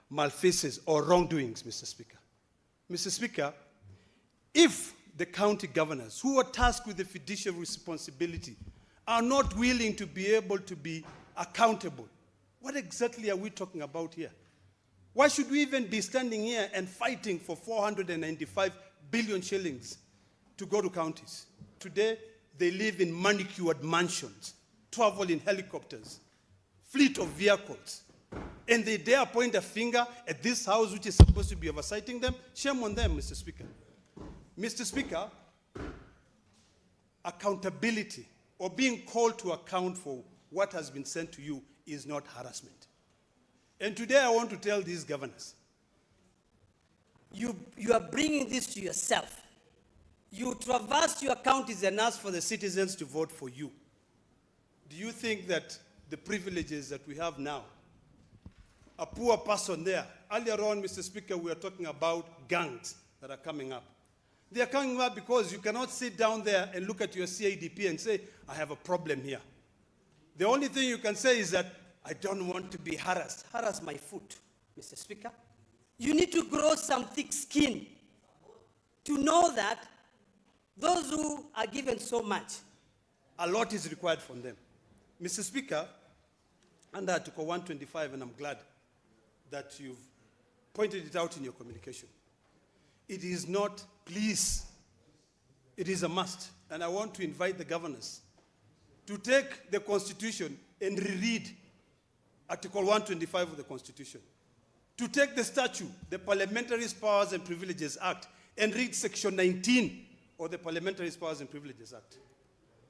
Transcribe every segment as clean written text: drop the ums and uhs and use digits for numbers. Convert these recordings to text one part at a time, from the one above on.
malfeasance or wrongdoings, Mr. Speaker. Mr. Speaker, if the county governors who are tasked with the fiduciary responsibility are not willing to be able to be accountable, what exactly are we talking about here? Why should we even be standing here and fighting for 495 billion shillings to go to counties? Today, they live in manicured mansions, travel in helicopters, fleet of vehicles, and they dare point a finger at this house which is supposed to be oversighting them. Shame on them, Mr. Speaker. Mr. Speaker, accountability or being called to account for what has been sent to you is not harassment. And today I want to tell these governors, You are bringing this to yourself. You traverse your counties and ask for the citizens to vote for you. do you think that the privileges that we have now, a poor person there, earlier on, Mr. Speaker, we are talking about gangs that are coming up. They are coming up because you cannot sit down there and look at your CIDP and say, I have a problem here. The only thing you can say is that, I don't want to be harassed. Harass my foot, Mr. Speaker. You need to grow some thick skin to know that those who are given so much, a lot is required from them. Mr. Speaker, under Article 125, and I'm glad that you've pointed it out in your communication, it is not please, it is a must. And I want to invite the governors to take the Constitution and reread Article 125 of the Constitution, to take the statute, the Parliamentary Powers and Privileges Act, and read Section 19 of the Parliamentary Powers and Privileges Act.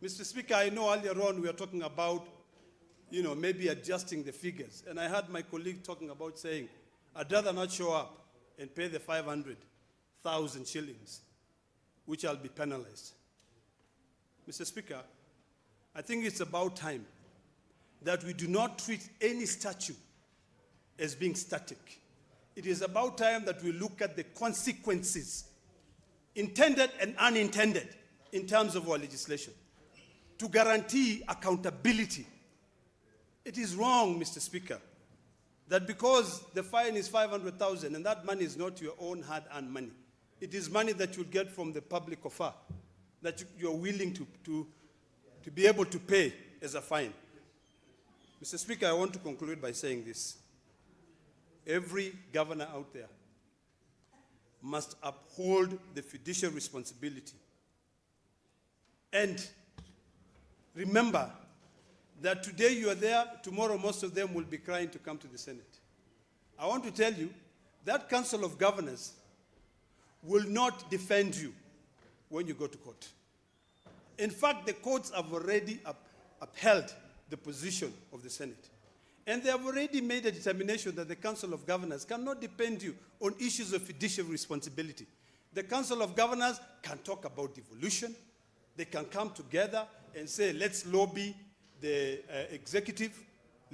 Mr. Speaker, I know earlier on we were talking about, maybe adjusting the figures. And I heard my colleague talking about saying, I'd rather not show up and pay the 500,000 shillings, which I'll be penalized. Mr. Speaker, I think it's about time that we do not treat any statute as being static. It is about time that we look at the consequences, intended and unintended, in terms of our legislation, to guarantee accountability. It is wrong, Mr. Speaker, that because the fine is 500,000 and that money is not your own hard-earned money, it is money that you get from the public offer that you're willing to be able to pay as a fine. Mr. Speaker, I want to conclude by saying this. Every governor out there must uphold the fiduciary responsibility. And remember that today you are there, tomorrow most of them will be crying to come to the Senate. I want to tell you that Council of Governors will not defend you when you go to court. In fact, the courts have already upheld the position of the Senate. And they have already made a determination that the Council of Governors cannot depend you on issues of fiduciary responsibility. The Council of Governors can talk about devolution. They can come together and say, let's lobby the executive,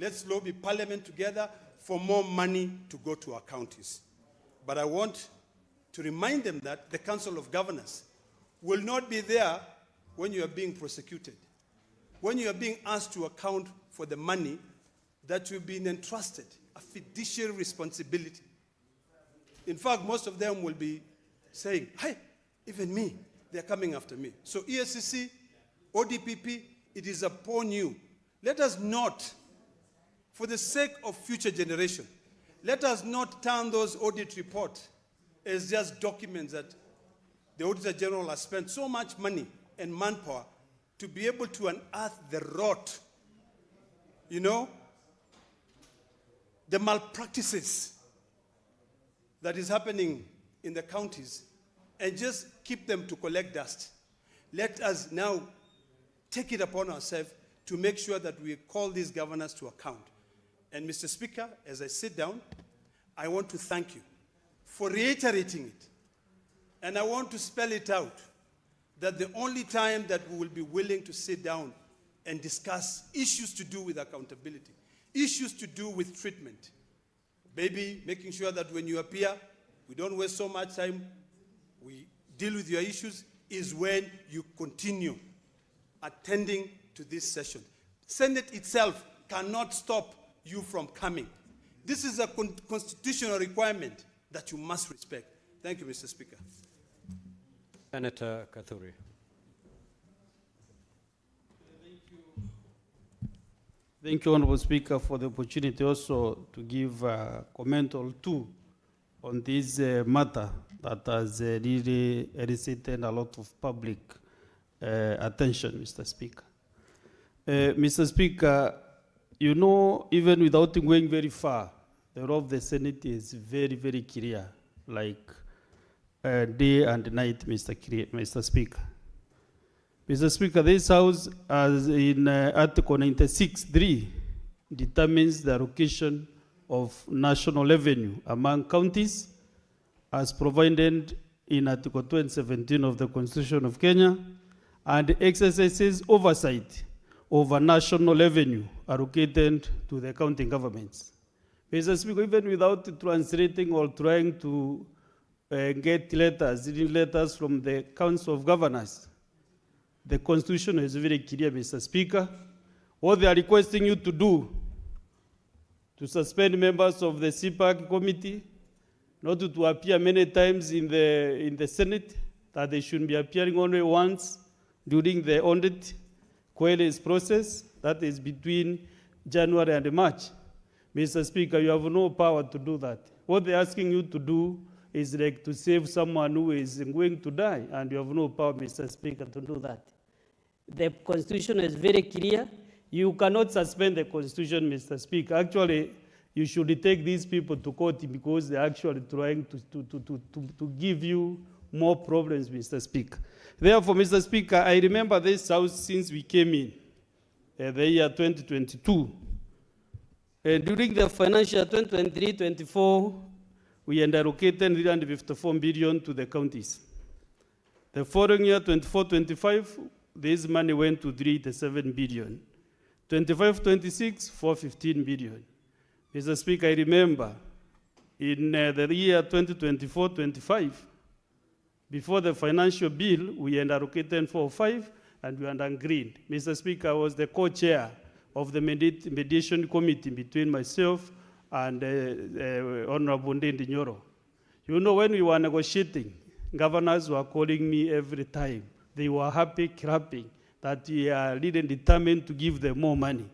let's lobby Parliament together for more money to go to our counties. But I want to remind them that the Council of Governors will not be there when you are being prosecuted, when you are being asked to account for the money that you've been entrusted, a fiduciary responsibility. In fact, most of them will be saying, hey, even me, they're coming after me. So ESCC, ODPP, it is upon you. Let us not, for the sake of future generation, let us not turn those audit reports as just documents that the Auditor General has spent so much money and manpower to be able to unearth the rot, the malpractices that is happening in the counties, and just keep them to collect dust. Let us now take it upon ourselves to make sure that we call these governors to account. And Mr. Speaker, as I sit down, I want to thank you for reiterating it. And I want to spell it out, that the only time that we will be willing to sit down and discuss issues to do with accountability, issues to do with treatment, maybe making sure that when you appear, we don't waste so much time, we deal with your issues, is when you continue attending to this session. Senate itself cannot stop you from coming. This is a constitutional requirement that you must respect. Thank you, Mr. Speaker. Senator Kathuri. Thank you, Honorable Speaker, for the opportunity also to give a comment or two on this matter that has really elicited a lot of public attention, Mr. Speaker. Mr. Speaker, you know, even without going very far, the role of the Senate is very, very clear, like day and night, Mr. Speaker. Mr. Speaker, this House, as in Article 96(3), determines the allocation of national revenue among counties as provided in Article 217 of the Constitution of Kenya, and exercises oversight over national revenue allocated to the county governments. Mr. Speaker, even without translating or trying to get letters from the Council of Governors, the Constitution is very clear, Mr. Speaker. What they are requesting you to do, to suspend members of the CPAC committee, not to appear many times in the Senate, that they should be appearing only once during the audit queries process, that is between January and March. Mr. Speaker, you have no power to do that. What they're asking you to do is like to save someone who is going to die, and you have no power, Mr. Speaker, to do that. The Constitution is very clear. You cannot suspend the Constitution, Mr. Speaker. Actually, you should take these people to court because they're actually trying to give you more problems, Mr. Speaker. Therefore, Mr. Speaker, I remember this House since we came in the year 2022. During the financial 2023-24, we allocated 354 billion to the counties. The following year, 24-25, this money went to 387 billion. 25-26, 415 billion. Mr. Speaker, I remember in the year 2024-25, before the financial bill, we allocated 405 and we agreed. Mr. Speaker, I was the co-chair of the mediation committee between myself and Honorable Ndindi Nyoro. You know, when we were negotiating, governors were calling me every time. They were happy, clapping, that we are really determined to give them more money.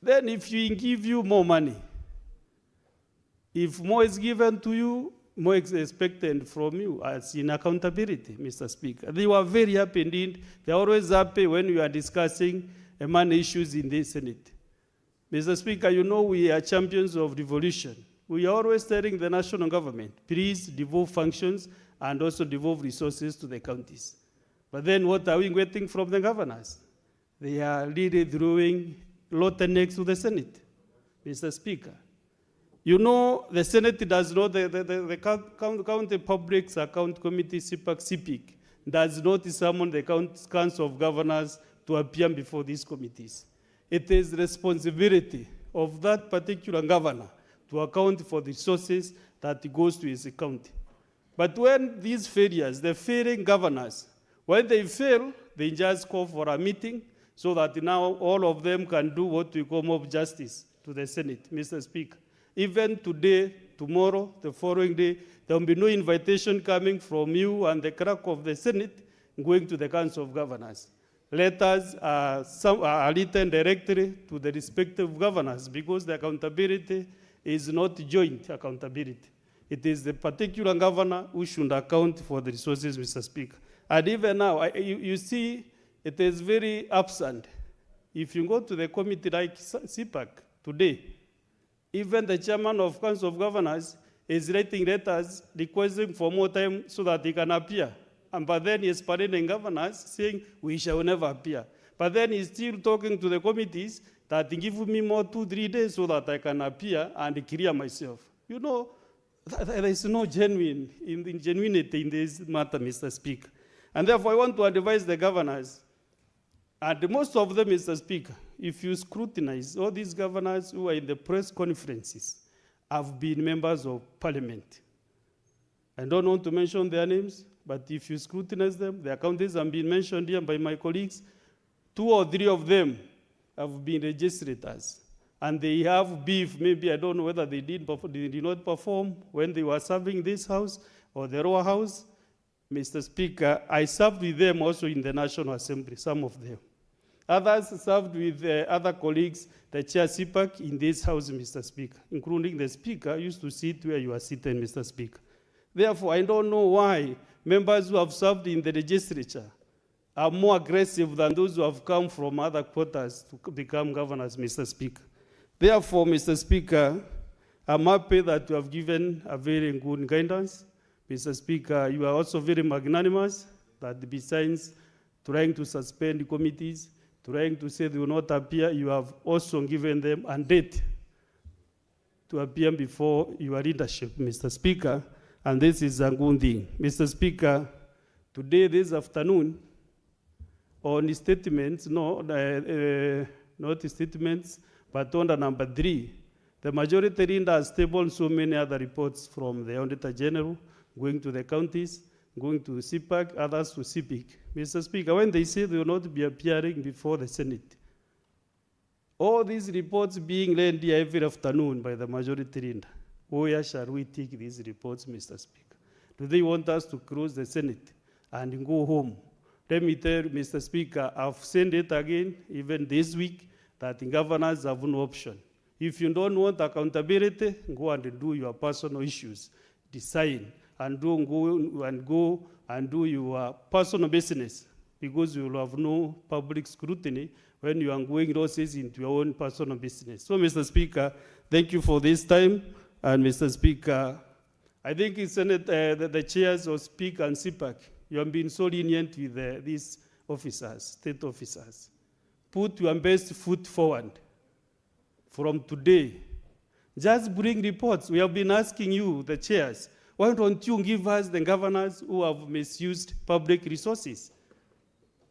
Then if we give you more money, if more is given to you, more is expected from you as in accountability, Mr. Speaker. They were very happy indeed. They're always happy when we are discussing money issues in the Senate. Mr. Speaker, you know we are champions of devolution. We are always telling the national government, please devolve functions and also devolve resources to the counties. But then what are we getting from the governors? They are really throwing rotten eggs to the Senate, Mr. Speaker. You know, the Senate does not, the County Public Account Committee, CPIC, does not summon the Council of Governors to appear before these committees. It is the responsibility of that particular governor to account for the resources that goes to his county. But when these failures, the failing governors, when they fail, they just call for a meeting so that now all of them can do what we call mob justice to the Senate, Mr. Speaker. Even today, tomorrow, the following day, there will be no invitation coming from you and the clerk of the Senate going to the Council of Governors. Letters are written directly to the respective governors because the accountability is not joint accountability. It is the particular governor who should account for the resources, Mr. Speaker. And even now, you see, it is very absent. If you go to the committee like CPAC today, even the chairman of Council of Governors is writing letters requesting for more time so that he can appear. But then he's parading governors saying, we shall never appear. But then he's still talking to the committees that give me more 2-3 days so that I can appear and clear myself. You know, there is no genuinity in this matter, Mr. Speaker. And therefore, I want to advise the governors, and most of them, Mr. Speaker, if you scrutinize all these governors who are in the press conferences, have been members of parliament. I don't want to mention their names, but if you scrutinize them, their counties have been mentioned here by my colleagues. 2 or 3 of them have been legislators. and they have beef. Maybe I don't know whether they did not perform when they were serving this house or the Roa House. Mr. Speaker, I served with them also in the National Assembly, some of them. Others served with other colleagues, the Chair CPAC in this House, Mr. Speaker, including the Speaker used to sit where you are sitting, Mr. Speaker. Therefore, I don't know why members who have served in the legislature are more aggressive than those who have come from other quarters to become governors, Mr. Speaker. Therefore, Mr. Speaker, I'm happy that you have given a very good guidance. Mr. Speaker, you are also very magnanimous that besides trying to suspend the committees, trying to say they will not appear, you have also given them a date to appear before your leadership, Mr. Speaker, and this is a good thing. Mr. Speaker, today, this afternoon, on statements, not statements, but on the number 3, the majority leader has tabled so many other reports from the Auditor General, going to the counties, going to CPAC, others to CPIC. Mr. Speaker, when they say they will not be appearing before the Senate, all these reports being read here every afternoon by the majority leader, where shall we take these reports, Mr. Speaker? Do they want us to close the Senate and go home? Let me tell you, Mr. Speaker, I've said it again, even this week, that governors have no option. If you don't want accountability, go and do your personal issues. Decide and don't go and do your personal business, because you will have no public scrutiny when you are going losses into your own personal business. So, Mr. Speaker, thank you for this time. And Mr. Speaker, I think it's the chairs of SPEAK and CPAC, you have been so lenient with these officers, state officers. Put your best foot forward from today. Just bring reports. We have been asking you, the chairs, why don't you give us the governors who have misused public resources?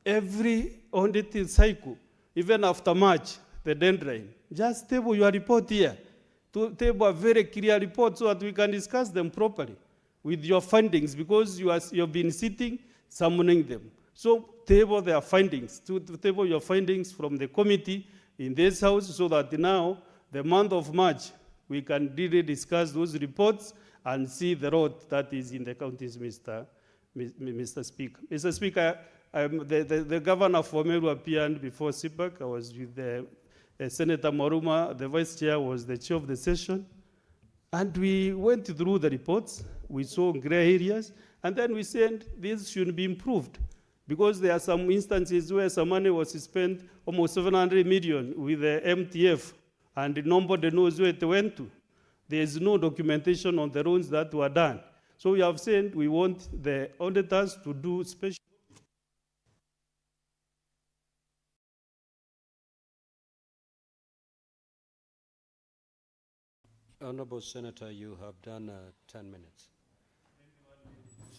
Every audit cycle, even after March, the deadline, just table your report here. To table a very clear report so that we can discuss them properly with your findings, because you have been sitting, summoning them. So table their findings, to table your findings from the committee in this house, so that now, the month of March, we can really discuss those reports and see the road that is in the counties, Mr. Speaker. Mr. Speaker, the governor for Meru appeared before CPAC. I was with Senator Maruma. The vice chair was the chair of the session. And we went through the reports. We saw gray areas. And then we said this should be improved, because there are some instances where some money was spent, almost 700 million with the MTF, and nobody knows where it went to. There is no documentation on the roads that were done. So we have said we want the auditors to do special. Honorable Senator, you have done 10 minutes.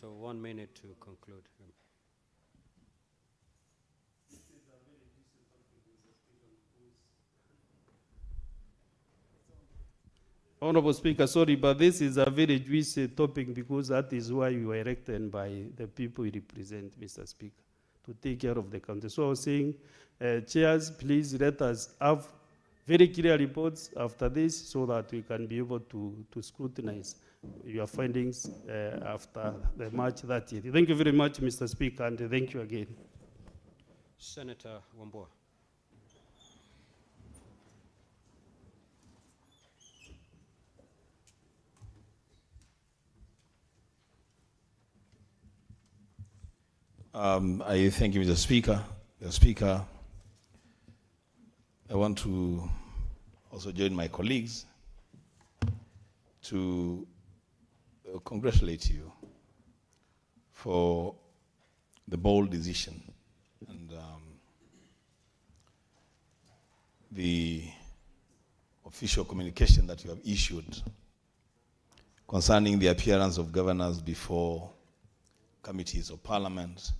So 1 minute to conclude. Honorable Speaker, sorry, but this is a very juicy topic, because that is why you were elected by the people you represent, Mr. Speaker, to take care of the country. So I was saying, chairs, please let us have very clear reports after this, so that we can be able to scrutinize your findings after the March 30th. Thank you very much, Mr. Speaker, and thank you again. Senator Wambua. I thank you, Mr. Speaker. Mr. Speaker, I want to also join my colleagues to congratulate you for the bold decision and the official communication that you have issued concerning the appearance of governors before committees of Parliament,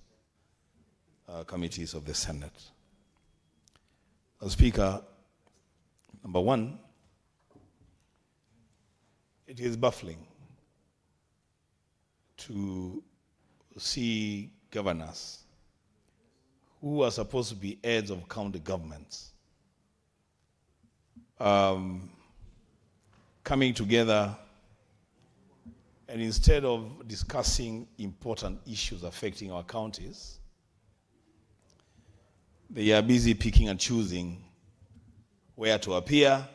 committees of the Senate. Mr. Speaker, number one, it is baffling to see governors who are supposed to be heads of county governments coming together, and instead of discussing important issues affecting our counties, they are busy picking and choosing where to appear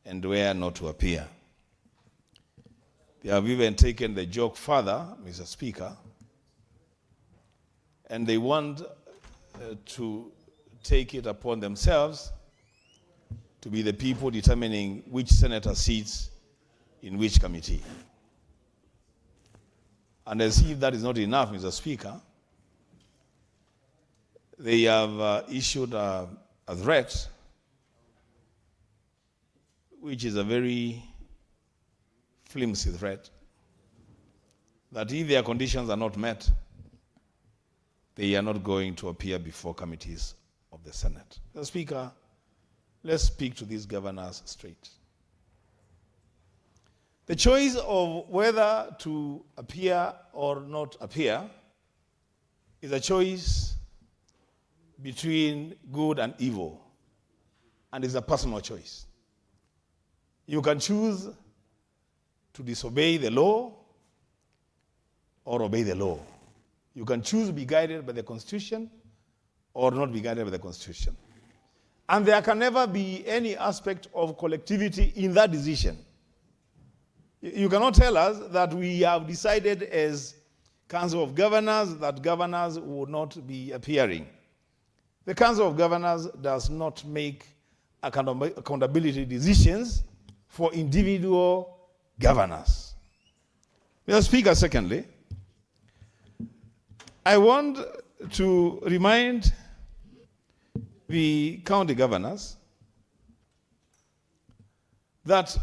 and where not to appear. They have even taken the joke further, Mr. Speaker, and they want to take it upon themselves to be the people determining which senator sits in which committee. And as if that is not enough, Mr. Speaker, they have issued a threat, which is a very flimsy threat, that if their conditions are not met, they are not going to appear before committees of the Senate. Mr. Speaker, let's speak to these governors straight. The choice of whether to appear or not appear is a choice between good and evil, and is a personal choice. You can choose to disobey the law or obey the law. You can choose to be guided by the Constitution or not be guided by the Constitution. And there can never be any aspect of collectivity in that decision. You cannot tell us that we have decided as Council of Governors that governors would not be appearing. The Council of Governors does not make accountability decisions for individual governors. Mr. Speaker, secondly, I want to remind the county governors that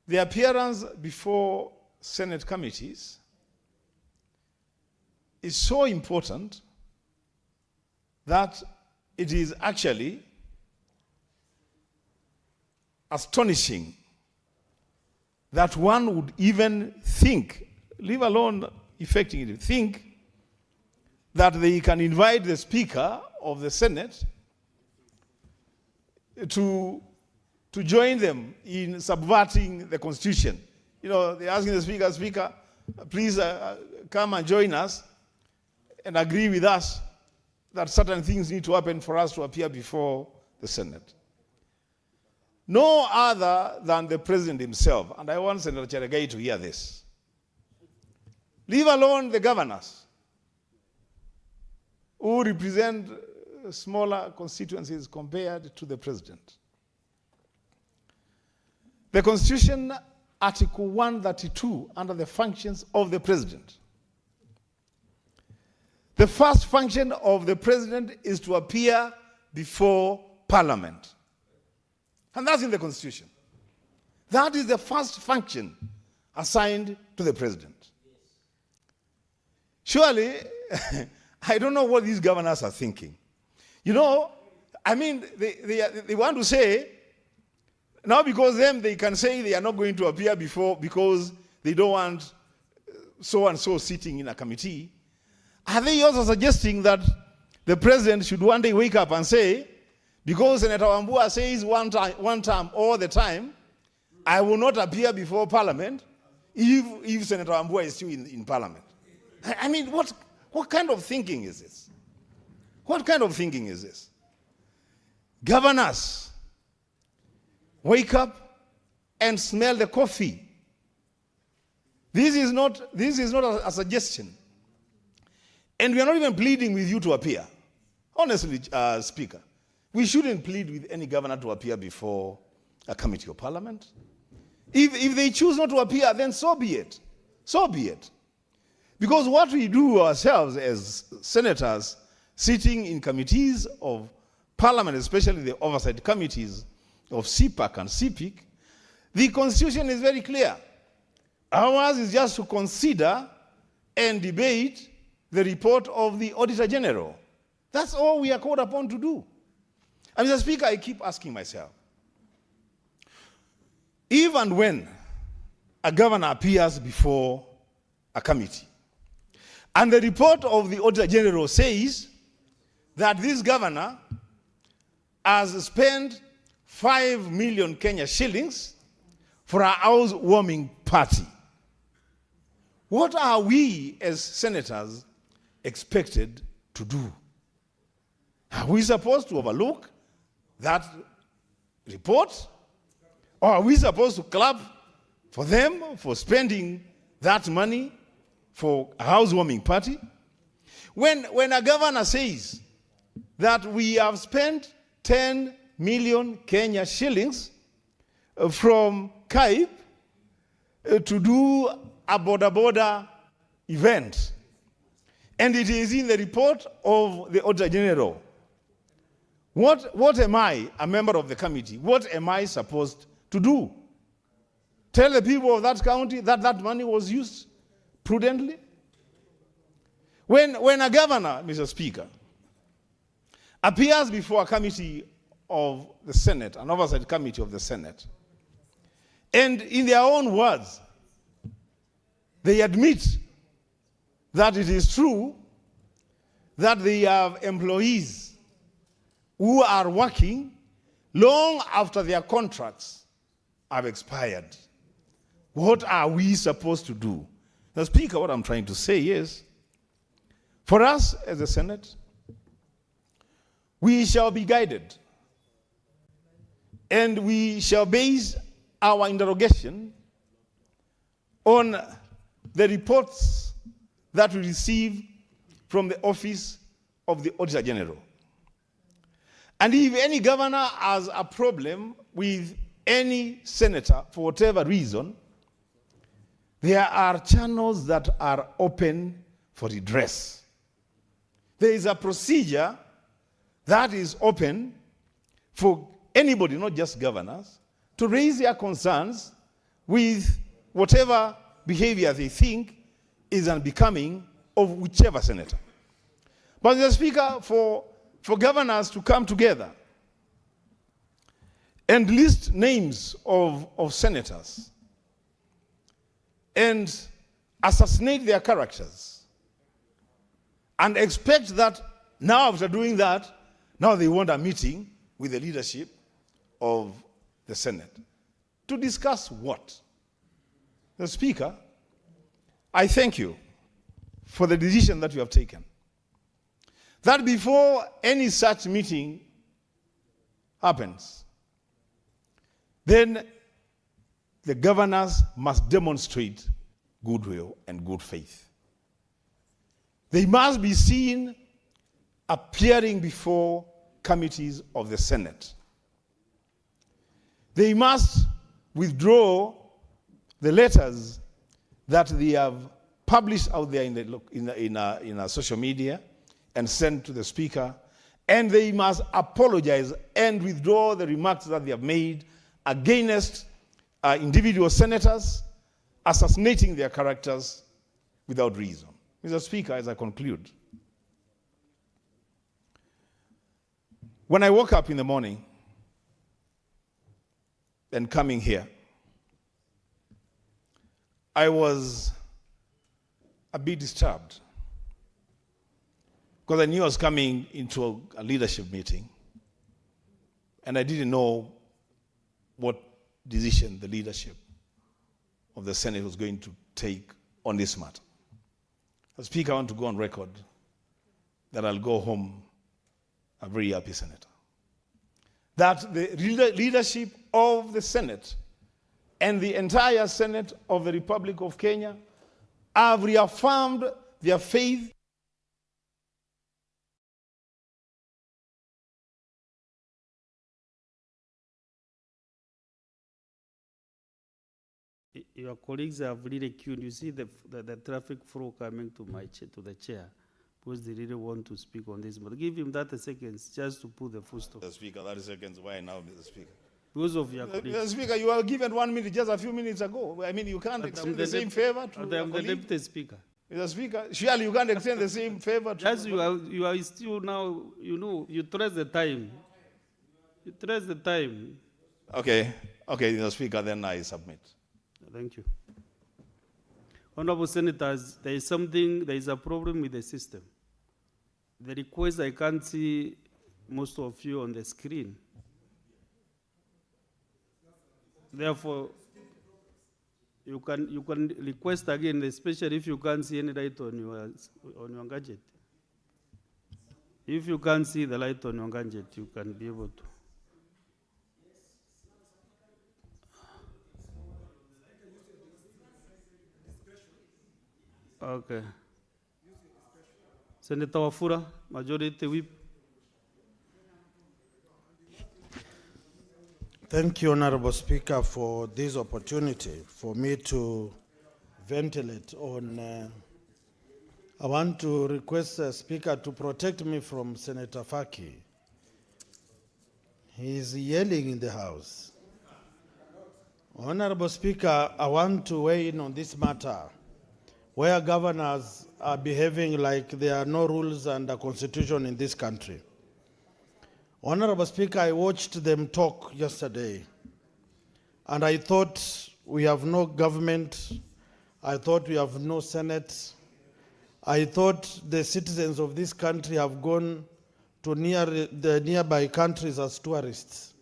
the appearance before Senate committees is so important that it is actually astonishing that one would even think, leave alone effecting it, think that they can invite the Speaker of the Senate to join them in subverting the Constitution. You know, they're asking the Speaker, Speaker, please come and join us and agree with us that certain things need to happen for us to appear before the Senate. No other than the President himself, and I want Senator Cherargei to hear this, leave alone the governors who represent smaller constituencies compared to the President. The Constitution, Article 132, under the functions of the President. The first function of the President is to appear before Parliament. And that's in the Constitution. That is the first function assigned to the President. Surely, I don't know what these governors are thinking. You know, I mean, they want to say, now because them, they can say they are not going to appear before because they don't want so-and-so sitting in a committee. Are they also suggesting that the President should one day wake up and say, because Senator Wambua says one term all the time, I will not appear before Parliament if Senator Wambua is still in Parliament? I mean, what kind of thinking is this? What kind of thinking is this? Governors, wake up and smell the coffee. This is not a suggestion. And we are not even pleading with you to appear. Honestly, Speaker, we shouldn't plead with any governor to appear before a committee of Parliament. If they choose not to appear, then so be it. So be it. Because what we do ourselves as senators sitting in committees of Parliament, especially the oversight committees of CPAC and CPIC, the Constitution is very clear. Ours is just to consider and debate the report of the Auditor General. That's all we are called upon to do. And Mr. Speaker, I keep asking myself, even when a governor appears before a committee, and the report of the Auditor General says that this governor has spent 5 million Kenya shillings for a housewarming party. What are we as senators expected to do? Are we supposed to overlook that report? Or are we supposed to clap for them for spending that money for a housewarming party? When a governor says that we have spent 10 million Kenya shillings from CAIP to do a border event, and it is in the report of the Auditor General, what am I, a member of the committee, what am I supposed to do? Tell the people of that county that that money was used prudently? When a governor, Mr. Speaker, appears before a committee of the Senate, an oversight committee of the Senate, and in their own words, they admit that it is true that they have employees who are working long after their contracts have expired. What are we supposed to do? Now, Speaker, what I'm trying to say is, for us as a Senate, we shall be guided, and we shall base our interrogation on the reports that we receive from the Office of the Auditor General. And if any governor has a problem with any senator, for whatever reason, there are channels that are open for redress. There is a procedure that is open for anybody, not just governors, to raise their concerns with whatever behavior they think is unbecoming of whichever senator. But, Mr. Speaker, for governors to come together and list names of senators and assassinate their characters and expect that now, after doing that, now they want a meeting with the leadership of the Senate. To discuss what? The Speaker, I thank you for the decision that you have taken. That before any such meeting happens, then the governors must demonstrate goodwill and good faith. They must be seen appearing before committees of the Senate. They must withdraw the letters that they have published out there in social media and sent to the Speaker, and they must apologize and withdraw the remarks that they have made against individual senators, assassinating their characters without reason. Mr. Speaker, as I conclude, when I woke up in the morning and coming here, I was a bit disturbed because I knew I was coming into a leadership meeting and I didn't know what decision the leadership of the Senate was going to take on this matter. As Speaker, I want to go on record that I'll go home a very happy senator. That the leadership of the Senate and the entire Senate of the Republic of Kenya have reaffirmed their faith Your colleagues have really queued. You see the traffic flow coming to to the chair because they really want to speak on this. But give him 30 seconds just to put the full stop. Mr. Speaker, 30 seconds. Why now, Mr. Speaker? Because of your colleagues. Mr. Speaker, you were given 1 minute just a few minutes ago. I mean, you can't extend the same favor to I'm the Deputy Speaker. Mr. Speaker, surely you can't extend the same favor to... Just you are still now, you trace the time. You trace the time. Okay, Mr. Speaker, then I submit. Thank you. Honorable Senators, there is a problem with the system. The request, I can't see most of you on the screen. Therefore, you can request again, especially if you can't see any light on your gadget. If you can't see the light on your gadget, you can be able to. Okay. Senator Wafula, Majority Whip. Thank you, Honorable Speaker, for this opportunity for me to ventilate on. I want to request the Speaker to protect me from Senator Faki. He is yelling in the House. Honorable Speaker, I want to weigh in on this matter, where governors are behaving like there are no rules and a constitution in this country. Honorable Speaker, I watched them talk yesterday, and I thought we have no government. I thought we have no Senate. I thought the citizens of this country have gone to the nearby countries as tourists.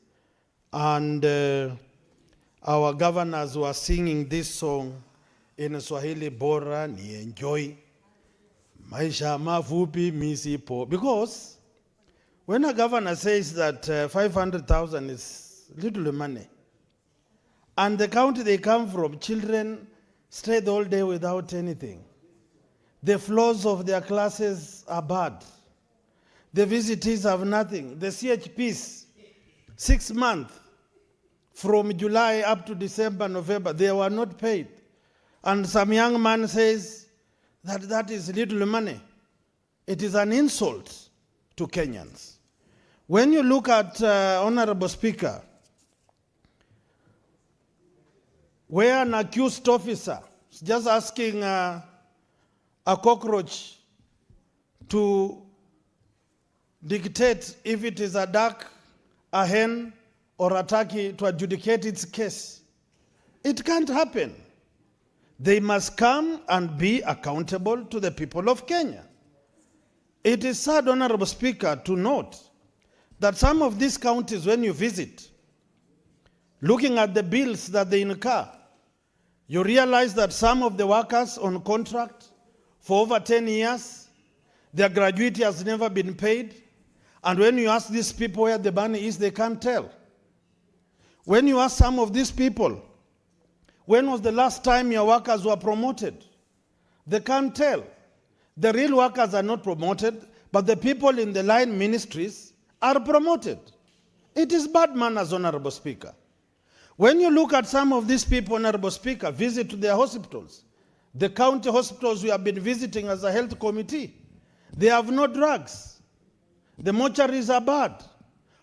And our governors were singing this song in Swahili, Bora ni enjoy, maisha mafupi misipo. Because when a governor says that 500,000 is little money, and the county they come from, children stay the whole day without anything. The floors of their classes are bad. The visitors have nothing. The CHPs, 6 months, from July up to December, November, they were not paid. And some young man says that that is little money. It is an insult to Kenyans. When you look at, Honorable Speaker, where an accused officer is just asking a cockroach to dictate if it is a duck, a hen, or a turkey to adjudicate its case. It can't happen. They must come and be accountable to the people of Kenya. It is sad, Honorable Speaker, to note that some of these counties, when you visit, looking at the bills that they incur, you realize that some of the workers on contract for over 10 years, their gratuity has never been paid. And when you ask these people where the money is, they can't tell. When you ask some of these people, when was the last time your workers were promoted? They can't tell. The real workers are not promoted, but the people in the line ministries are promoted. It is bad manners, Honorable Speaker. When you look at some of these people, Honorable Speaker, visit to their hospitals, the county hospitals we have been visiting as a health committee, they have no drugs. The mortuaries are bad.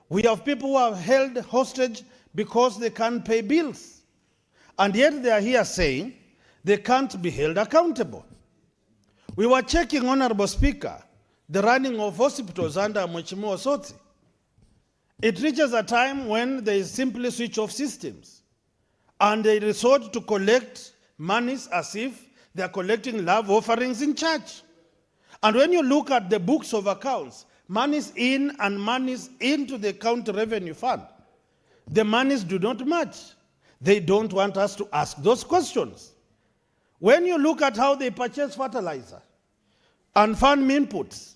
We have people who are held hostage because they can't pay bills. And yet they are here saying they can't be held accountable. We were checking, Honorable Speaker, the running of hospitals under Mheshimiwa Soti. It reaches a time when they simply switch off systems and they resort to collect monies as if they are collecting love offerings in church. And when you look at the books of accounts, monies in and monies into the county revenue fund, the monies do not match. They don't want us to ask those questions. When you look at how they purchase fertilizer and farm inputs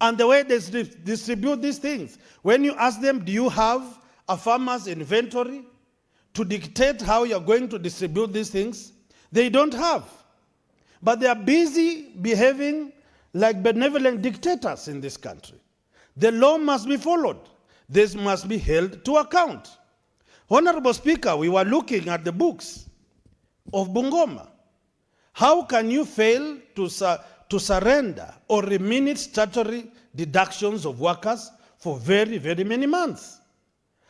and the way they distribute these things, when you ask them, do you have a farmer's inventory to dictate how you're going to distribute these things? They don't have. But they are busy behaving like benevolent dictators in this country. The law must be followed. This must be held to account. Honorable Speaker, we were looking at the books of Bungoma. How can you fail to surrender or remit statutory deductions of workers for very, very many months?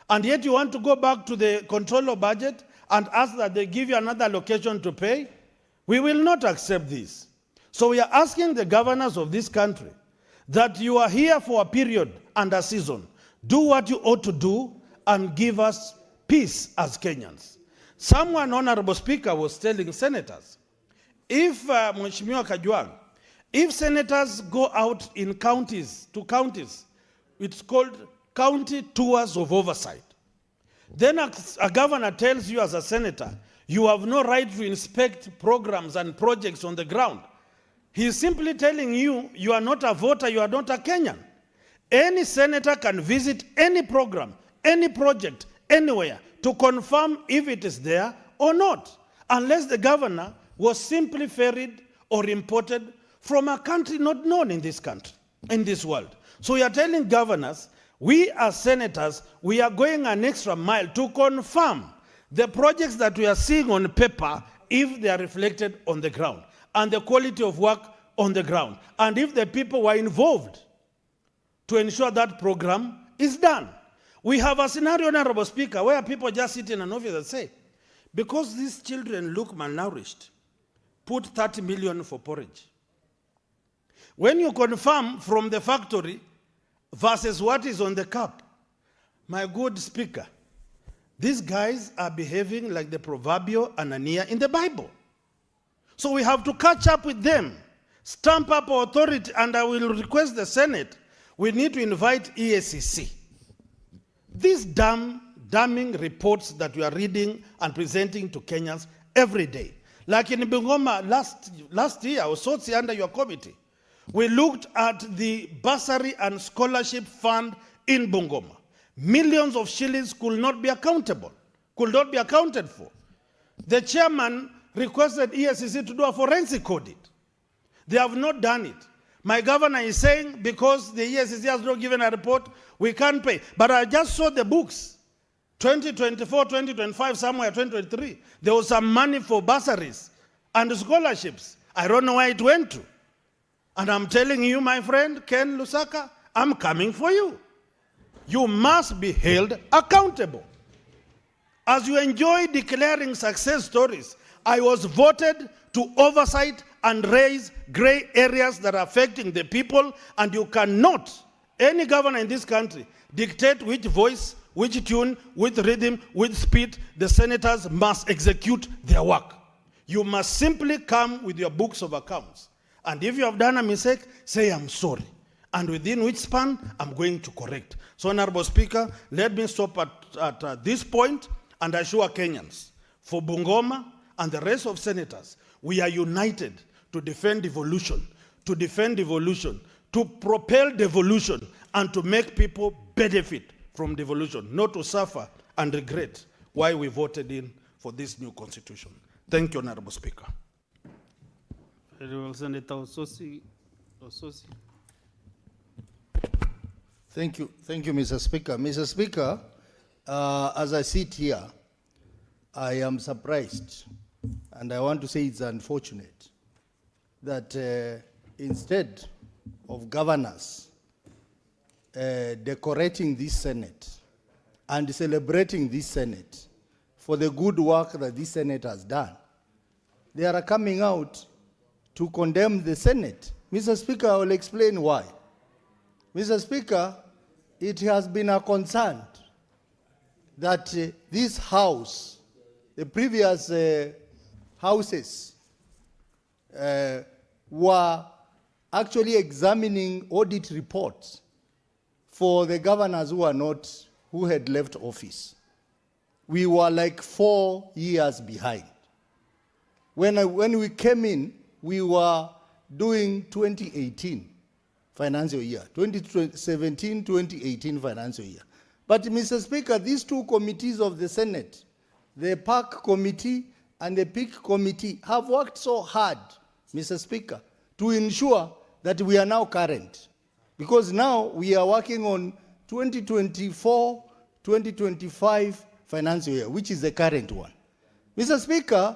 And yet you want to go back to the controller budget and ask that they give you another allocation to pay? We will not accept this. So we are asking the governors of this country that you are here for a period and a season. Do what you ought to do and give us peace as Kenyans. Someone, Honorable Speaker, was telling senators, if Mheshimiwa Kajwang, if senators go out in counties, to counties, it's called county tours of oversight. Then a governor tells you as a senator, you have no right to inspect programs and projects on the ground. He is simply telling you, you are not a voter, you are not a Kenyan. Any senator can visit any program, any project, anywhere to confirm if it is there or not, unless the governor was simply ferried or imported from a country not known in this country, in this world. So we are telling governors, we as senators, we are going an extra mile to confirm the projects that we are seeing on paper, if they are reflected on the ground, and the quality of work on the ground, and if the people were involved to ensure that program is done. We have a scenario, Honorable Speaker, where people just sit in an office and say, because these children look malnourished, put 30 million for porridge. When you confirm from the factory versus what is on the cup, my good Speaker, these guys are behaving like the proverbial Ananias in the Bible. So we have to catch up with them, stamp up our authority, and I will request the Senate, we need to invite EACC. These damning reports that we are reading and presenting to Kenyans every day. Like in Bungoma last year, I was also under your committee. We looked at the bursary and scholarship fund in Bungoma. Millions of shillings could not be accounted for. The chairman requested EACC to do a forensic audit. They have not done it. My governor is saying because the EACC has not given a report, we can't pay. But I just saw the books, 2024, 2025, somewhere 2023. There was some money for bursaries and scholarships. I don't know where it went to. And I'm telling you, my friend, Ken Lusaka, I'm coming for you. You must be held accountable. As you enjoy declaring success stories, I was voted to oversight and raise gray areas that are affecting the people, and you cannot, any governor in this country, dictate which voice, which tune, which rhythm, which speed the senators must execute their work. You must simply come with your books of accounts. And if you have done a mistake, say, I'm sorry. And within which span, I'm going to correct. So, Honorable Speaker, let me stop at this point and assure Kenyans, for Bungoma and the rest of senators, we are united to defend devolution, to propel devolution, and to make people benefit from devolution, not to suffer and regret why we voted in for this new constitution. Thank you, Honorable Speaker. Very well, Senator Ososi. Thank you, Mr. Speaker. Mr. Speaker, as I sit here, I am surprised, and I want to say it's unfortunate, that instead of governors decorating this Senate and celebrating this Senate for the good work that this Senate has done, they are coming out to condemn the Senate. Mr. Speaker, I will explain why. Mr. Speaker, it has been a concern that this House, the previous houses, were actually examining audit reports for the governors who had left office. We were like 4 years behind. When we came in, we were doing 2018 financial year, 2017-2018 financial year. But Mr. Speaker, these two committees of the Senate, the PAC committee and the PIC committee, have worked so hard, Mr. Speaker, to ensure that we are now current. Because now we are working on 2024-2025 financial year, which is the current one. Mr. Speaker,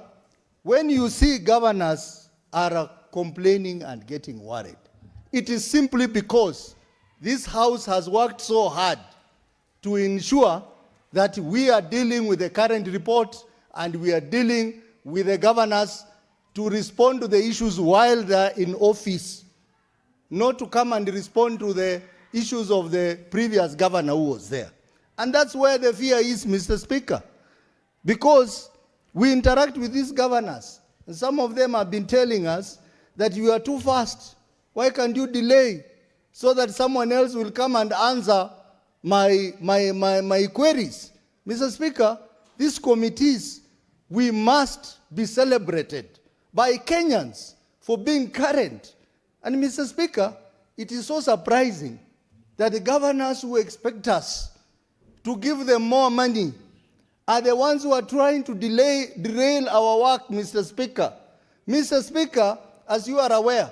when you see governors are complaining and getting worried, it is simply because this House has worked so hard to ensure that we are dealing with the current report and we are dealing with the governors to respond to the issues while they are in office, not to come and respond to the issues of the previous governor who was there. And that's where the fear is, Mr. Speaker, because we interact with these governors. And some of them have been telling us that you are too fast. Why can't you delay so that someone else will come and answer my queries? Mr. Speaker, these committees, we must be celebrated by Kenyans for being current. And Mr. Speaker, it is so surprising that the governors who expect us to give them more money are the ones who are trying to derail our work, Mr. Speaker. Mr. Speaker, as you are aware,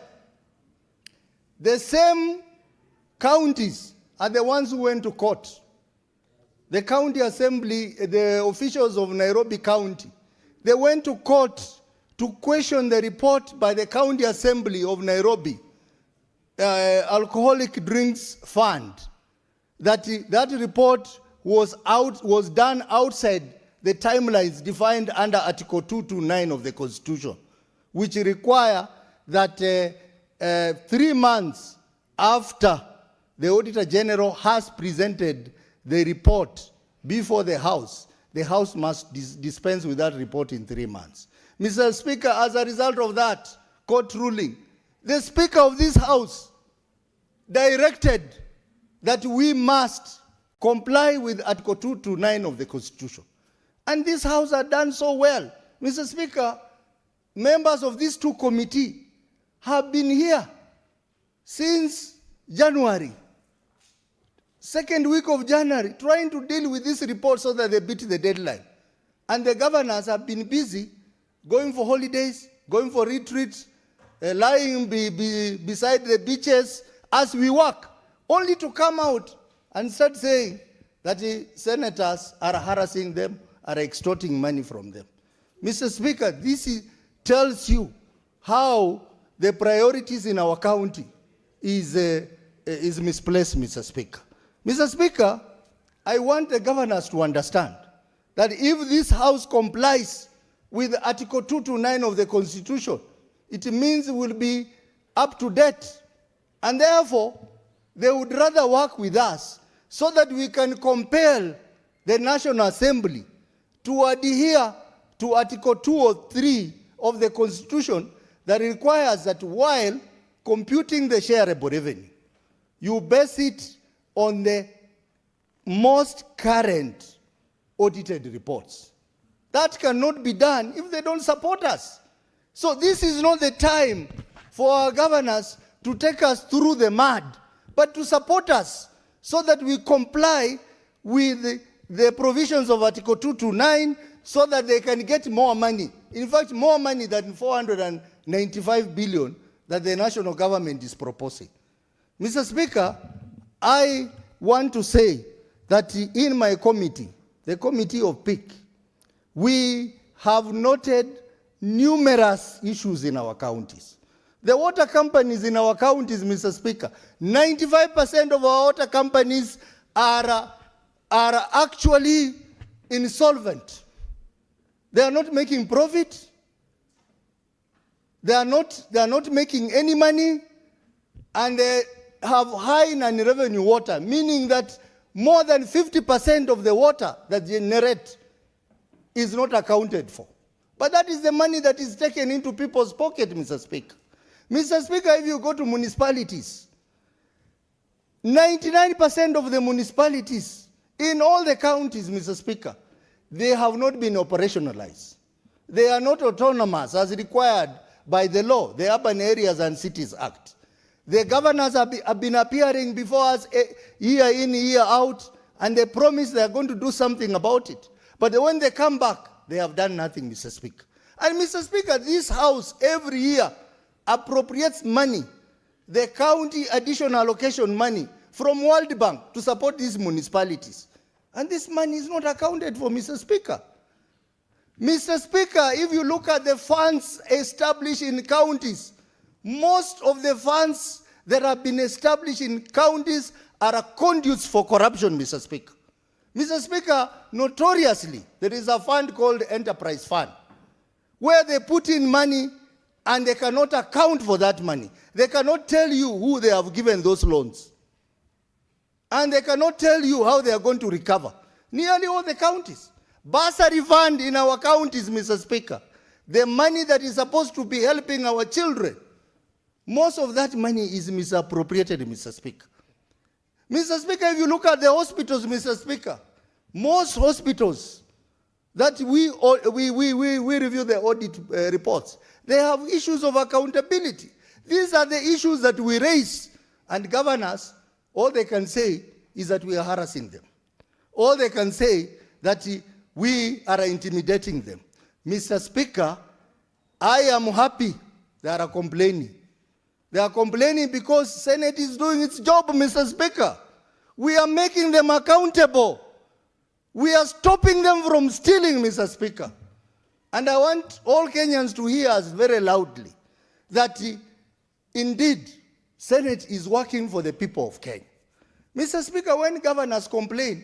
the same counties are the ones who went to court. The county assembly, the officials of Nairobi County, they went to court to question the report by the county assembly of Nairobi, Alcoholic Drinks Fund. That report was done outside the timelines defined under Article 229 of the Constitution, which require that 3 months after the Auditor General has presented the report before the House must dispense with that report in 3 months. Mr. Speaker, as a result of that court ruling, the Speaker of this House directed that we must comply with Article 229 of the Constitution. And this House had done so well. Mr. Speaker, members of these two committees have been here since January, second week of January, trying to deal with this report so that they beat the deadline. And the governors have been busy going for holidays, going for retreats, lying beside the beaches as we work, only to come out and start saying that the senators are harassing them, are extorting money from them. Mr. Speaker, this tells you how the priorities in our county is misplaced, Mr. Speaker. Mr. Speaker, I want the governors to understand that if this House complies with Article 229 of the Constitution, it means it will be up to date. And therefore, they would rather work with us so that we can compel the National Assembly to adhere to Article 203 of the Constitution that requires that while computing the shareable revenue, you base it on the most current audited reports. That cannot be done if they don't support us. So this is not the time for our governors to take us through the mud, but to support us so that we comply with the provisions of Article 229 so that they can get more money. In fact, more money than 495 billion that the national government is proposing. Mr. Speaker, I want to say that in my committee, the Committee of PIC, we have noted numerous issues in our counties. The water companies in our counties, Mr. Speaker, 95% of our water companies are actually insolvent. They are not making profit. They are not making any money, and they have high non-revenue water, meaning that more than 50% of the water that they generate is not accounted for. But that is the money that is taken into people's pocket, Mr. Speaker. Mr. Speaker, if you go to municipalities, 99% of the municipalities in all the counties, Mr. Speaker, they have not been operationalized. They are not autonomous as required by the law, the Urban Areas and Cities Act. The governors have been appearing before us year in, year out, and they promise they are going to do something about it. But when they come back, they have done nothing, Mr. Speaker. And Mr. Speaker, this House every year appropriates money, the county additional allocation money from World Bank to support these municipalities. And this money is not accounted for, Mr. Speaker. Mr. Speaker, if you look at the funds established in counties, most of the funds that have been established in counties are conduits for corruption, Mr. Speaker. Mr. Speaker, notoriously, there is a fund called Enterprise Fund, where they put in money and they cannot account for that money. They cannot tell you who they have given those loans. And they cannot tell you how they are going to recover. Nearly all the counties. Bursary fund in our counties, Mr. Speaker, the money that is supposed to be helping our children, most of that money is misappropriated, Mr. Speaker. Mr. Speaker, if you look at the hospitals, Mr. Speaker, Most hospitals that we review the audit reports, they have issues of accountability. These are the issues that we raise, and governors, all they can say is that we are harassing them. All they can say that we are intimidating them. Mr. Speaker, I am happy they are complaining. They are complaining because Senate is doing its job, Mr. Speaker. We are making them accountable. We are stopping them from stealing, Mr. Speaker. And I want all Kenyans to hear us very loudly that indeed Senate is working for the people of Kenya. Mr. Speaker, when governors complain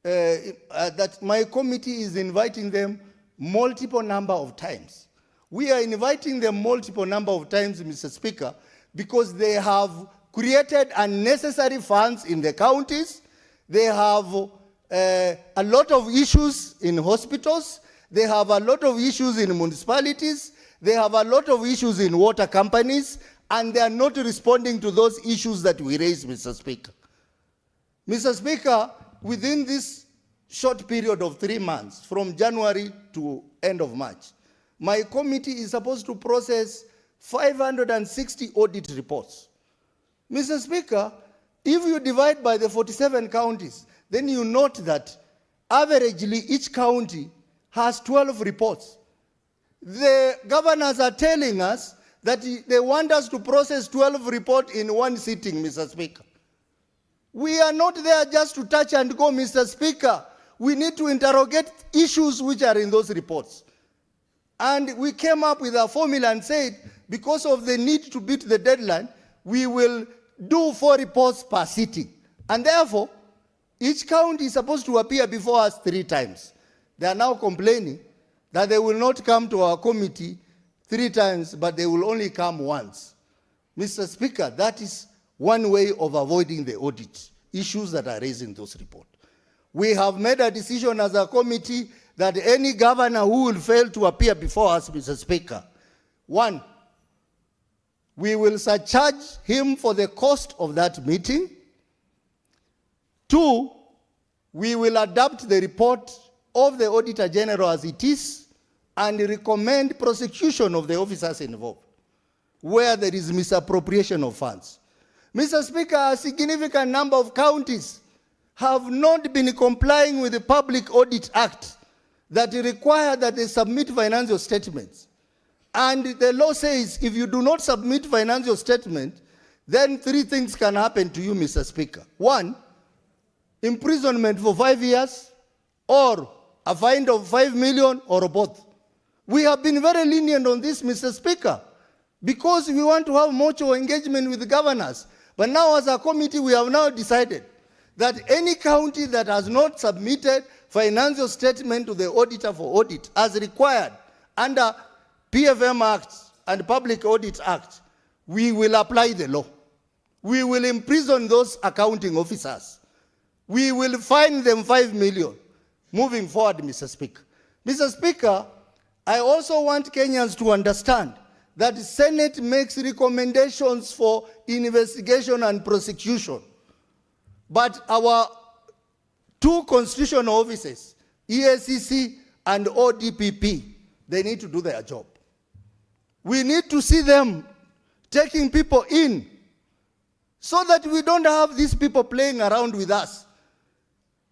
that my committee is inviting them multiple number of times, we are inviting them multiple number of times, Mr. Speaker, because they have created unnecessary funds in the counties. They have a lot of issues in hospitals. They have a lot of issues in municipalities. They have a lot of issues in water companies, and they are not responding to those issues that we raise, Mr. Speaker. Mr. Speaker, within this short period of 3 months, from January to end of March, my committee is supposed to process 560 audit reports. Mr. Speaker, if you divide by the 47 counties, then you note that averagely each county has 12 reports. The governors are telling us that they want us to process 12 reports in one sitting, Mr. Speaker. We are not there just to touch and go, Mr. Speaker. We need to interrogate issues which are in those reports. And we came up with a formula and said, because of the need to beat the deadline, we will do 4 reports per sitting. And therefore, each county is supposed to appear before us 3 times. They are now complaining that they will not come to our committee 3 times, but they will only come once. Mr. Speaker, that is one way of avoiding the audit issues that are raised in those reports. We have made a decision as a committee that any governor who will fail to appear before us, Mr. Speaker, 1, we will surcharge him for the cost of that meeting. 2, we will adapt the report of the Auditor General as it is and recommend prosecution of the officers involved where there is misappropriation of funds. Mr. Speaker, a significant number of counties have not been complying with the Public Audit Act that require that they submit financial statements. And the law says if you do not submit financial statement, then 3 things can happen to you, Mr. Speaker. 1, imprisonment for 5 years, or a fine of 5 million, or both. We have been very lenient on this, Mr. Speaker, because we want to have mutual engagement with the governors. But now as a committee, we have now decided that any county that has not submitted financial statement to the auditor for audit as required under PFM Act and Public Audit Act, we will apply the law. We will imprison those accounting officers. We will fine them 5 million. Moving forward, Mr. Speaker. Mr. Speaker, I also want Kenyans to understand that the Senate makes recommendations for investigation and prosecution. But our 2 constitutional offices, EACC and ODPP, they need to do their job. We need to see them taking people in so that we don't have these people playing around with us.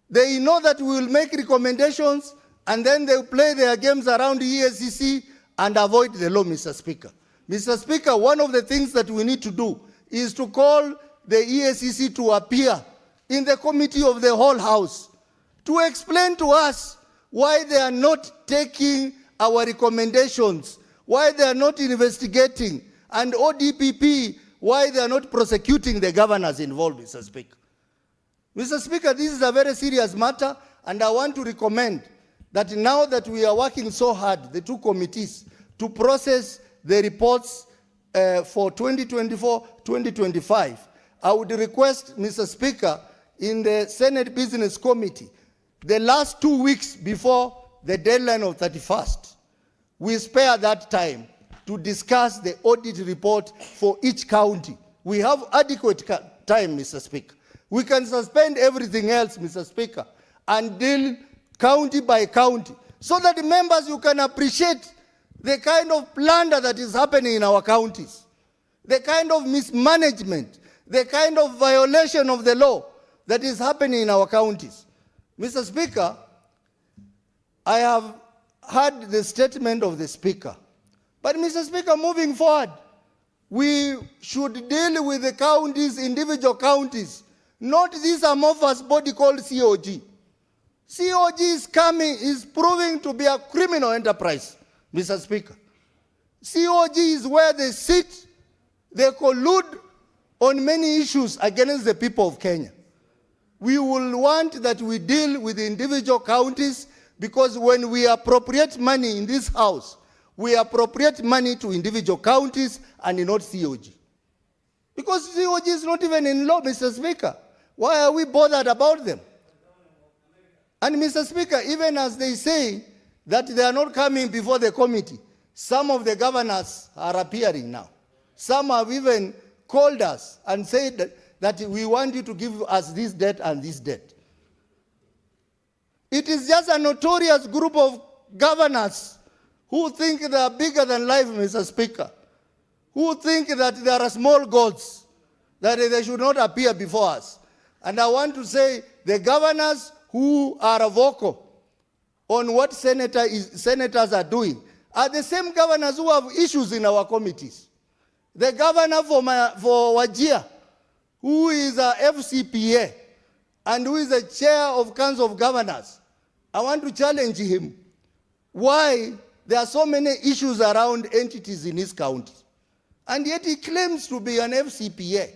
They know that we will make recommendations and then they'll play their games around the EACC and avoid the law, Mr. Speaker. Mr. Speaker, one of the things that we need to do is to call the EACC to appear in the committee of the whole House to explain to us why they are not taking our recommendations, why they are not investigating, and ODPP, why they are not prosecuting the governors involved, Mr. Speaker. Mr. Speaker, this is a very serious matter, and I want to recommend that now that we are working so hard, the 2 committees, to process the reports for 2024-2025, I would request, Mr. Speaker, in the Senate Business Committee, the last 2 weeks before the deadline of 31st, we spare that time to discuss the audit report for each county. We have adequate time, Mr. Speaker. We can suspend everything else, Mr. Speaker, and deal county by county, so that the members, you can appreciate the kind of plunder that is happening in our counties, the kind of mismanagement, the kind of violation of the law that is happening in our counties. Mr. Speaker, I have heard the statement of the Speaker. But Mr. Speaker, moving forward, we should deal with the counties, individual counties, not this amorphous body called COG. COG is proving to be a criminal enterprise, Mr. Speaker. COG is where they sit, they collude on many issues against the people of Kenya. We will want that we deal with the individual counties, because when we appropriate money in this house, we appropriate money to individual counties and not COG. Because COG is not even in law, Mr. Speaker. Why are we bothered about them? And Mr. Speaker, even as they say that they are not coming before the committee, some of the governors are appearing now. Some have even called us and said that we want you to give us this debt and this debt. It is just a notorious group of governors who think they are bigger than life, Mr. Speaker, who think that there are small gods, that they should not appear before us. And I want to say the governors who are vocal on what senators are doing are the same governors who have issues in our committees. The governor for Wajir, who is a FCPA and who is the chair of Council of Governors, I want to challenge him why there are so many issues around entities in his county. And yet he claims to be an FCPA.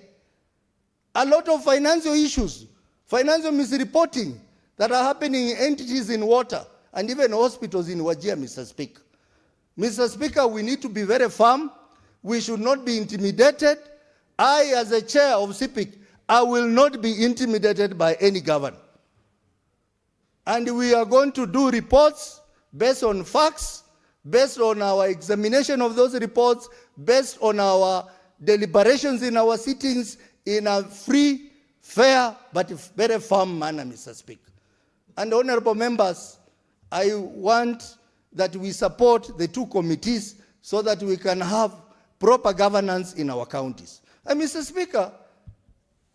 A lot of financial issues, financial misreporting that are happening in entities in water and even hospitals in Wajir, Mr. Speaker. Mr. Speaker, we need to be very firm. We should not be intimidated. I, as a chair of CPIC, I will not be intimidated by any governor. And we are going to do reports based on facts, based on our examination of those reports, based on our deliberations in our sittings, in a free, fair, but very firm manner, Mr. Speaker. And honorable members, I want that we support the two committees so that we can have proper governance in our counties. And Mr. Speaker,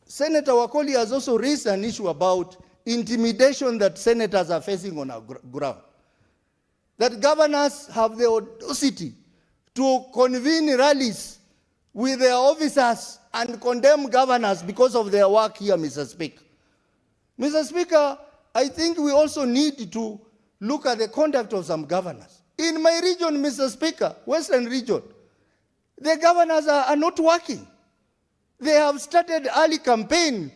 Senator Wakoli has also raised an issue about intimidation that senators are facing on our ground. That governors have the audacity to convene rallies with their officers and condemn governors because of their work here, Mr. Speaker. Mr. Speaker, I think we also need to look at the conduct of some governors. In my region, Mr. Speaker, Western region, the governors are not working. They have started early campaign.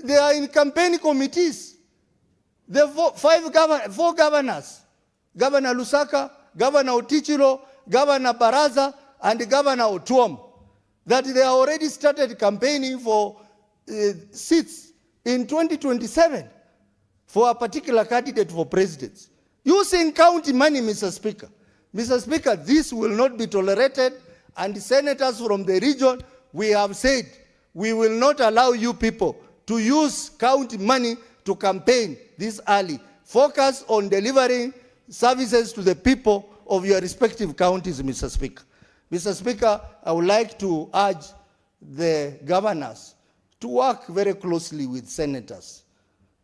They are in campaign committees. The four governors, Governor Lusaka, Governor Otichiro, Governor Baraza, and Governor Otuom, that they have already started campaigning for seats in 2027 for a particular candidate for president. Using county money, Mr. Speaker. Mr. Speaker, this will not be tolerated, and senators from the region, we have said, we will not allow you people to use county money to campaign this early. Focus on delivering services to the people of your respective counties, Mr. Speaker. Mr. Speaker, I would like to urge the governors to work very closely with senators,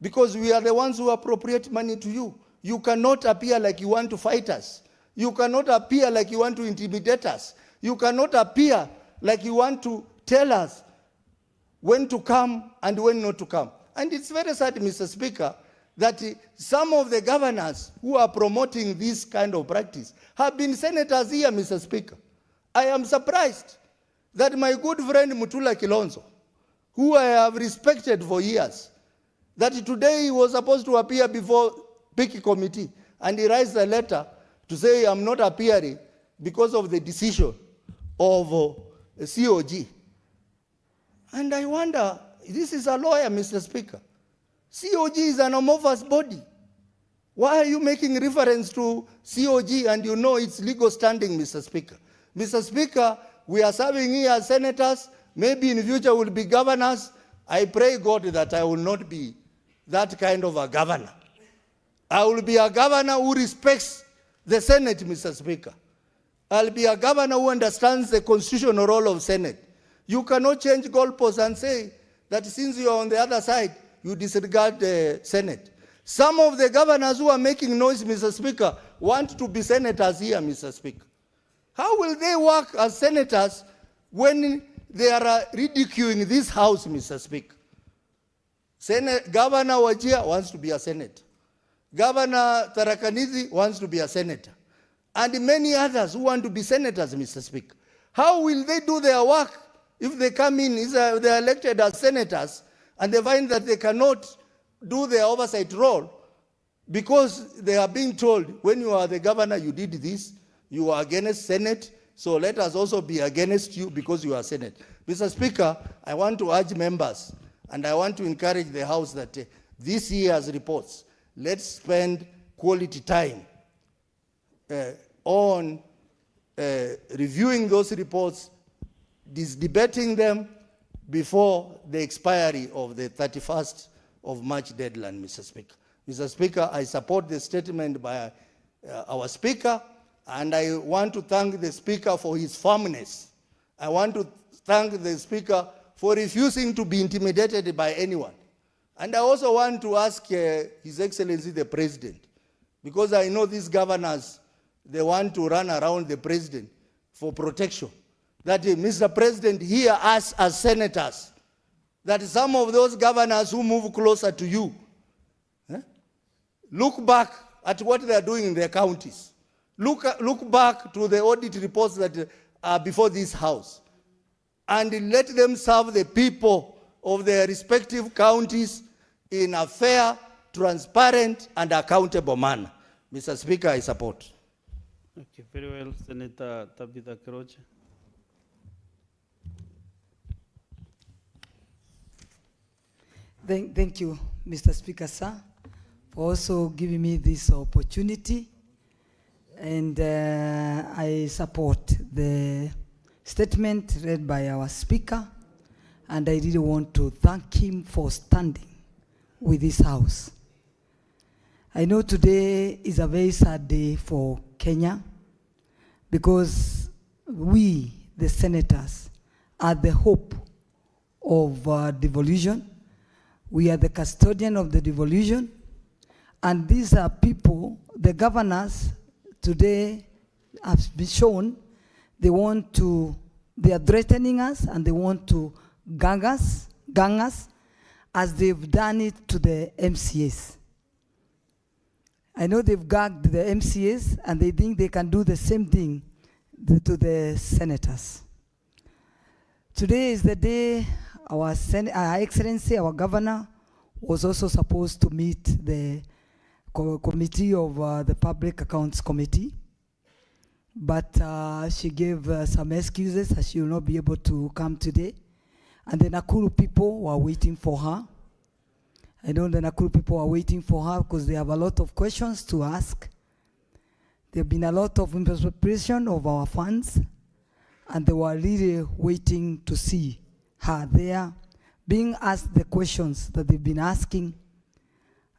because we are the ones who appropriate money to you. You cannot appear like you want to fight us. You cannot appear like you want to intimidate us. You cannot appear like you want to tell us when to come and when not to come. And it's very sad, Mr. Speaker, that some of the governors who are promoting this kind of practice have been senators here, Mr. Speaker. I am surprised that my good friend Mutula Kilonzo, who I have respected for years, that today he was supposed to appear before PIC committee, and he writes a letter to say I'm not appearing because of the decision of COG. And I wonder, this is a lawyer, Mr. Speaker. COG is an amorphous body. Why are you making reference to COG and you know its legal standing, Mr. Speaker? Mr. Speaker, we are serving here as senators. Maybe in future we'll be governors. I pray God that I will not be that kind of a governor. I will be a governor who respects the Senate, Mr. Speaker. I'll be a governor who understands the constitutional role of Senate. You cannot change goalposts and say that since you are on the other side, you disregard the Senate. Some of the governors who are making noise, Mr. Speaker, want to be senators here, Mr. Speaker. How will they work as senators when they are ridiculing this house, Mr. Speaker? Governor Wajir wants to be a senator. Governor Tarakanidhi wants to be a senator. And many others who want to be senators, Mr. Speaker. How will they do their work if they come in, they are elected as senators, and they find that they cannot do their oversight role because they are being told, when you are the governor, you did this, you are against Senate, so let us also be against you because you are Senate. Mr. Speaker, I want to urge members, and I want to encourage the House that this year's reports, let's spend quality time on reviewing those reports, debating them before the expiry of the 31st of March deadline, Mr. Speaker. Mr. Speaker, I support the statement by our Speaker, and I want to thank the Speaker for his firmness. I want to thank the Speaker for refusing to be intimidated by anyone. And I also want to ask His Excellency the President, because I know these governors, they want to run around the President for protection, that Mr. President, hear us as senators, that some of those governors who move closer to you, look back at what they are doing in their counties. Look back to the audit reports that are before this House, and let them serve the people of their respective counties in a fair, transparent, and accountable manner. Mr. Speaker, I support. Okay, very well, Senator Tabitha Keroche. Thank you, Mr. Speaker, sir, for also giving me this opportunity. And I support the statement read by our Speaker, and I really want to thank him for standing with this House. I know today is a very sad day for Kenya, because we, the senators, are the hope of devolution. We are the custodian of the devolution, and these are people, the governors today have been shown, they are threatening us, and they want to gang us, as they've done it to the MCAs. I know they've gagged the MCAs, and they think they can do the same thing to the senators. Today is the day our Excellency, our governor, was also supposed to meet the committee of the Public Accounts Committee, but she gave some excuses that she will not be able to come today. And the Nakuru people were waiting for her. I know the Nakuru people are waiting for her because they have a lot of questions to ask. There have been a lot of misappropriation of our funds, and they were really waiting to see her there, being asked the questions that they've been asking,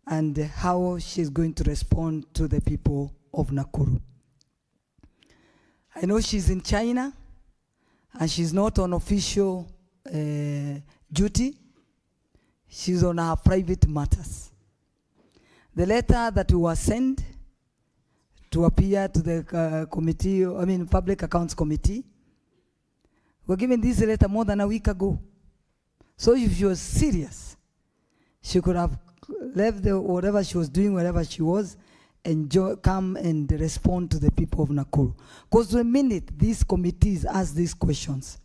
and how she's going to respond to the people of Nakuru. I know she's in China, and she's not on official duty. She's on her private matters. The letter that we were sent to appear to the Public Accounts Committee, we were given this letter more than a week ago. So if she was serious, she could have left whatever she was doing, wherever she was, and come and respond to the people of Nakuru. Because the minute these committees ask these questions,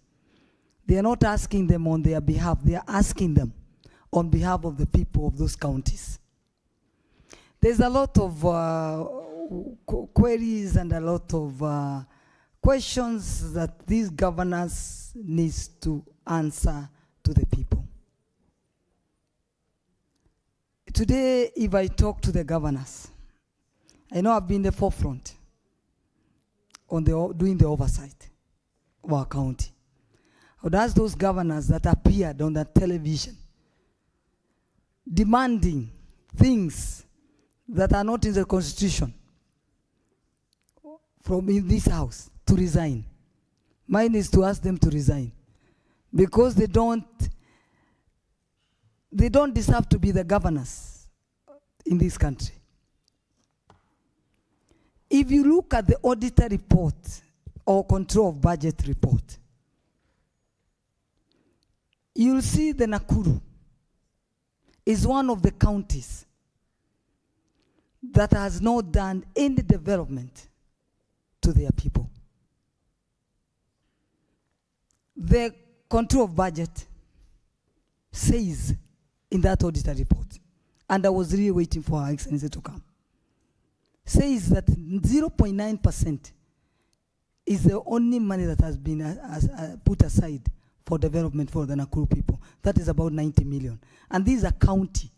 they are not asking them on their behalf, they are asking them on behalf of the people of those counties. There's a lot of queries and a lot of questions that these governors need to answer to the people. Today, if I talk to the governors, I know I've been in the forefront on doing the oversight of our county. I would ask those governors that appeared on the television demanding things that are not in the Constitution from in this house to resign. Mine is to ask them to resign because they don't deserve to be the governors in this country. If you look at the auditor report or control of budget report, you'll see the Nakuru is one of the counties that has not done any development to their people. The control of budget says in that auditor report, and I was really waiting for Her Excellency to come, says that 0.9% is the only money that has been put aside for development for the Nakuru people. That is about 90 million. And this is a county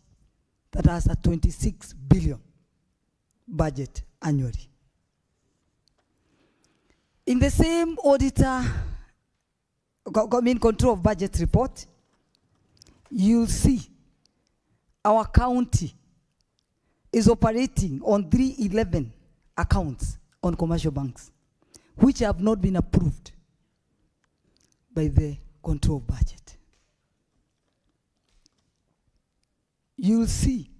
that has a 26 billion budget annually. In the same auditor, control of budget report, you'll see our county is operating on 311 accounts on commercial banks, which have not been approved by the control of budget. You'll see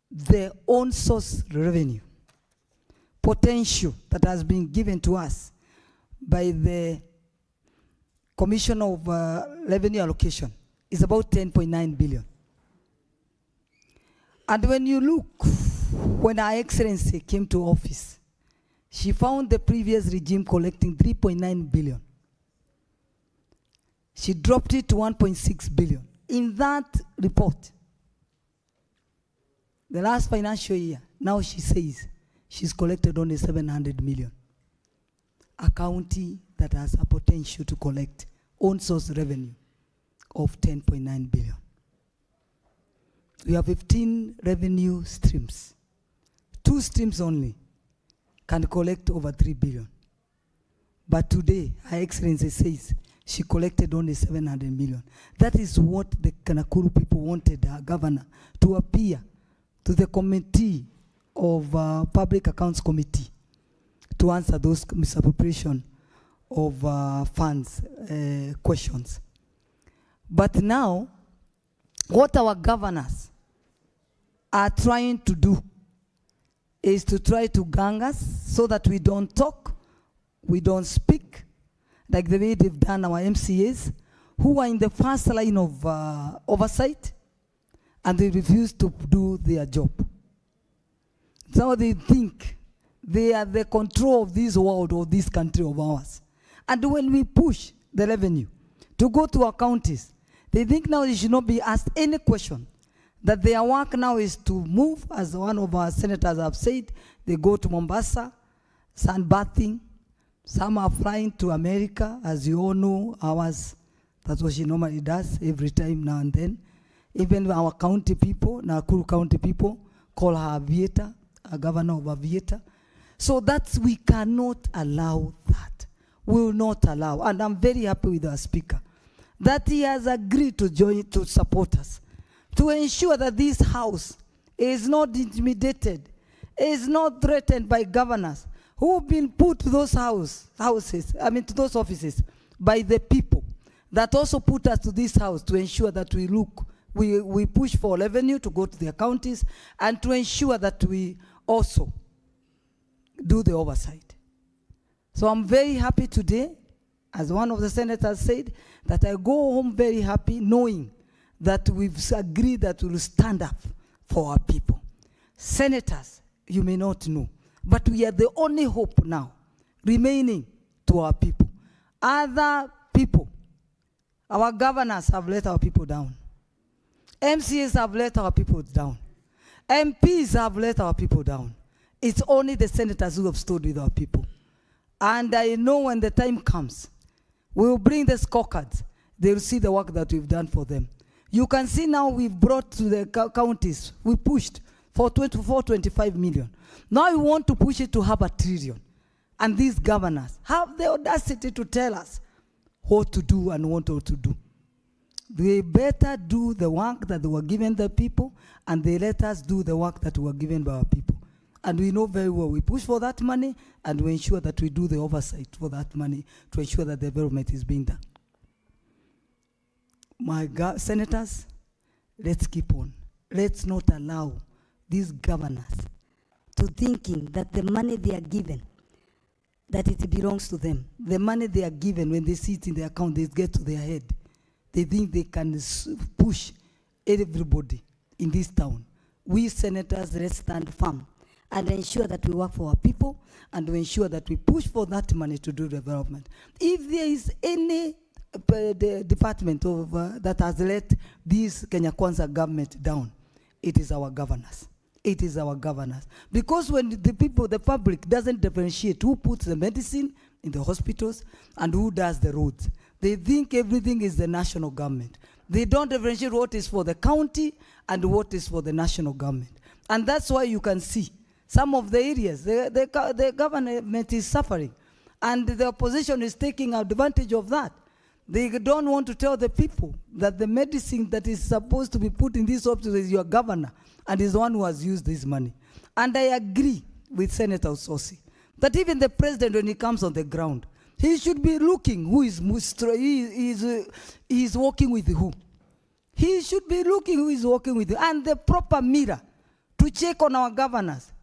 the own source revenue potential that has been given to us by the Commission of Revenue Allocation is about 10.9 billion. And when you look, when Her Excellency came to office, she found the previous regime collecting 3.9 billion. She dropped it to 1.6 billion. In that report, the last financial year, now she says she's collected only 700 million. A county that has a potential to collect own source revenue of 10.9 billion. We have 15 revenue streams. 2 streams only can collect over 3 billion. But today, Her Excellency says she collected only 700 million. That is what the Nakuru people wanted our governor to appear to the committee of Public Accounts Committee to answer those misappropriation of funds questions. But now, what our governors are trying to do is to try to gang us so that we don't talk, we don't speak, like the way they've done our MCAs, who are in the first line of oversight, and they refuse to do their job. So they think they are the control of this world or this country of ours. And when we push the revenue to go to our counties, they think now they should not be asked any question. That their work now is to move, as one of our senators have said, they go to Mombasa, sunbathing. Some are flying to America, as you all know, ours, that's what she normally does every time now and then. Even our county people, Nakuru county people, call her Aviator, a governor of Aviator. So that's, we cannot allow that. We will not allow. And I'm very happy with our speaker, that he has agreed to join, to support us, to ensure that this house is not intimidated, is not threatened by governors who have been put to those to those offices by the people that also put us to this house to ensure that we push for revenue to go to their counties and to ensure that we also do the oversight. So I'm very happy today, as one of the senators said, that I go home very happy knowing that we've agreed that we'll stand up for our people. Senators, you may not know, but we are the only hope now remaining to our people. Other people, our governors have let our people down. MCAs have let our people down. MPs have let our people down. It's only the senators who have stood with our people. And I know when the time comes, we will bring the scorecards. They will see the work that we've done for them. You can see now we've brought to the counties, we pushed for 25 million. Now we want to push it to half a trillion. And these governors have the audacity to tell us what to do and what not to do. They better do the work that they were given the people, and they let us do the work that we were given by our people. And we know very well, we push for that money, and we ensure that we do the oversight for that money to ensure that the development is being done. My senators, let's keep on. Let's not allow these governors to thinking that the money they are given, that it belongs to them. The money they are given, when they see it in their account, they get to their head. They think they can push everybody in this town. We senators, let's stand firm And ensure that we work for our people. and to ensure that we push for that money to do development. If there is any the department of, that has let this Kenya Kwanza government down, it is our governors. It is our governors. Because when the people, the public doesn't differentiate who puts the medicine in the hospitals and who does the roads, they think everything is the national government. They don't differentiate what is for the county and what is for the national government. And that's why you can see some of the areas, the government is suffering. And the opposition is taking advantage of that. They don't want to tell the people that the medicine that is supposed to be put in this hospital is your governor and is the one who has used this money. And I agree with Senator Ososi that even the president, when he comes on the ground, he should be looking who is he's working with who. He should be looking who is working with who. And the proper mirror to check on our governors